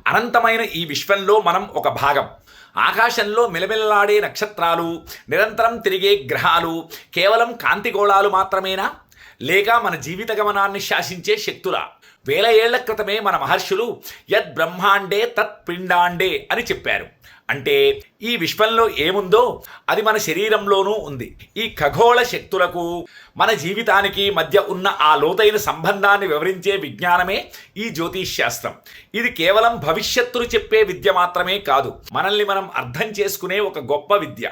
అనంతమైన ఈ విశ్వంలో మనం ఒక భాగం. ఆకాశంలో మెలమెలలాడే నక్షత్రాలు, నిరంతరం తిరిగే గ్రహాలు కేవలం కాంతిగోళాలు మాత్రమేనా? లేక మన జీవిత గమనాన్ని శాసించే శక్తులా? వేల ఏళ్ల క్రితమే మన మహర్షులు యద్ బ్రహ్మాండే తత్ పిండాండే అని చెప్పారు. అంటే ఈ విశ్వంలో ఏముందో అది మన శరీరంలోనూ ఉంది. ఈ ఖగోళ శక్తులకు మన జీవితానికి మధ్య ఉన్న ఆ లోతైన సంబంధాన్ని వివరించే విజ్ఞానమే ఈ జ్యోతిష్శాస్త్రం. ఇది కేవలం భవిష్యత్తును చెప్పే విద్య మాత్రమే కాదు, మనల్ని మనం అర్థం చేసుకునే ఒక గొప్ప విద్య.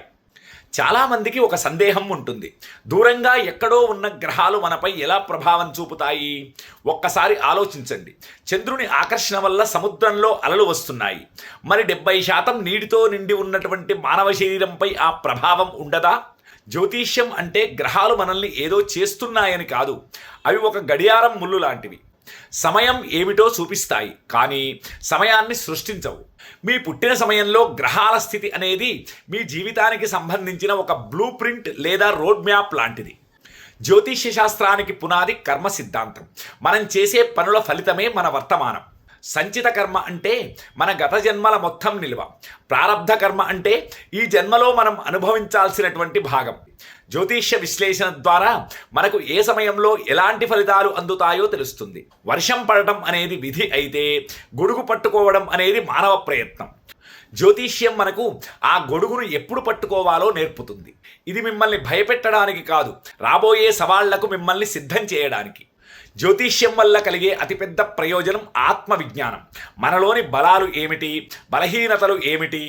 చాలామందికి ఒక సందేహం ఉంటుంది, దూరంగా ఎక్కడో ఉన్న గ్రహాలు మనపై ఎలా ప్రభావం చూపుతాయి? ఒక్కసారి ఆలోచించండి. చంద్రుని ఆకర్షణ వల్ల సముద్రంలో అలలు వస్తున్నాయి. మరి 70% నీటితో నిండి ఉన్నటువంటి మానవ శరీరంపై ఆ ప్రభావం ఉండదా? జ్యోతిష్యం అంటే గ్రహాలు మనల్ని ఏదో చేస్తున్నాయని కాదు, అవి ఒక గడియారం ముళ్ళు లాంటివి. సమయం ఏమిటో చూపిస్తాయి, కానీ సమయాన్ని సృష్టించవు. మీ పుట్టిన సమయంలో గ్రహాల స్థితి అనేది మీ జీవితానికి సంబంధించిన ఒక బ్లూ ప్రింట్ లేదా రోడ్ మ్యాప్ లాంటిది. జ్యోతిష్య శాస్త్రానికి పునాది కర్మ సిద్ధాంతం. మనం చేసే పనుల ఫలితమే మన వర్తమానం. సంచిత కర్మ అంటే మన గత జన్మల మొత్తం నిల్వ. ప్రారబ్ధ కర్మ అంటే ఈ జన్మలో మనం అనుభవించాల్సినటువంటి భాగం. జ్యోతిష్య విశ్లేషణ ద్వారా మనకు ఏ సమయంలో ఎలాంటి ఫలితాలు అందుతాయో తెలుస్తుంది. వర్షం పడటం అనేది విధి అయితే, గొడుగు పట్టుకోవడం అనేది మానవ ప్రయత్నం. జ్యోతిష్యం మనకు ఆ గొడుగును ఎప్పుడు పట్టుకోవాలో నేర్పుతుంది. ఇది మిమ్మల్ని భయపెట్టడానికి కాదు, రాబోయే సవాళ్లకు మిమ్మల్ని సిద్ధం చేయడానికి. జ్యోతిష్యం వల్ల కలిగే అతిపెద్ద ప్రయోజనం ఆత్మవిజ్ఞానం. మనలోని బలాలు ఏమిటి, బలహీనతలు ఏమిటి,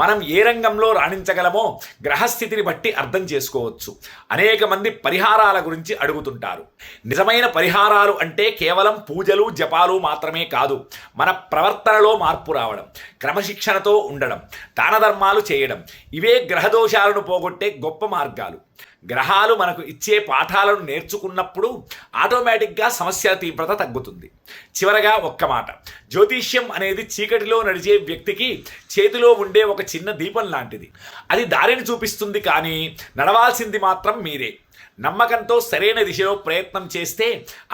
మనం ఏ రంగంలో రాణించగలమో గ్రహస్థితిని బట్టి అర్థం చేసుకోవచ్చు. అనేక మంది పరిహారాల గురించి అడుగుతుంటారు. నిజమైన పరిహారాలు అంటే కేవలం పూజలు జపాలు మాత్రమే కాదు, మన ప్రవర్తనలో మార్పు రావడం, క్రమశిక్షణతో ఉండడం, దాన ధర్మాలు చేయడం. ఇవే గ్రహదోషాలను పోగొట్టే గొప్ప మార్గాలు. గ్రహాలు మనకు ఇచ్చే పాఠాలను నేర్చుకున్నప్పుడు ఆటోమేటిక్గా సమస్యల తీవ్రత తగ్గుతుంది. చివరగా ఒక్క మాట, జ్యోతిష్యం అనేది చీకటిలో నడిచే వ్యక్తికి చేతిలో ఉండే ఒక చిన్న దీపం లాంటిది. అది దారిని చూపిస్తుంది, కానీ నడవాల్సింది మాత్రం మీరే. నమ్మకంతో సరైన దిశలో ప్రయత్నం చేస్తే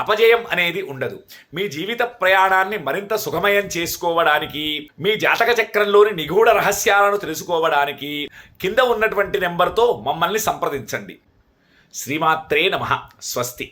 అపజయం అనేది ఉండదు. మీ జీవిత ప్రయాణాన్ని మరింత సుఖమయం చేసుకోవడానికి, మీ జాతక చక్రంలోని నిగూఢ రహస్యాలను తెలుసుకోవడానికి కింద ఉన్నటువంటి నెంబర్తో మమ్మల్ని సంప్రదించండి. శ్రీమాత్రే నమః. స్వస్తి.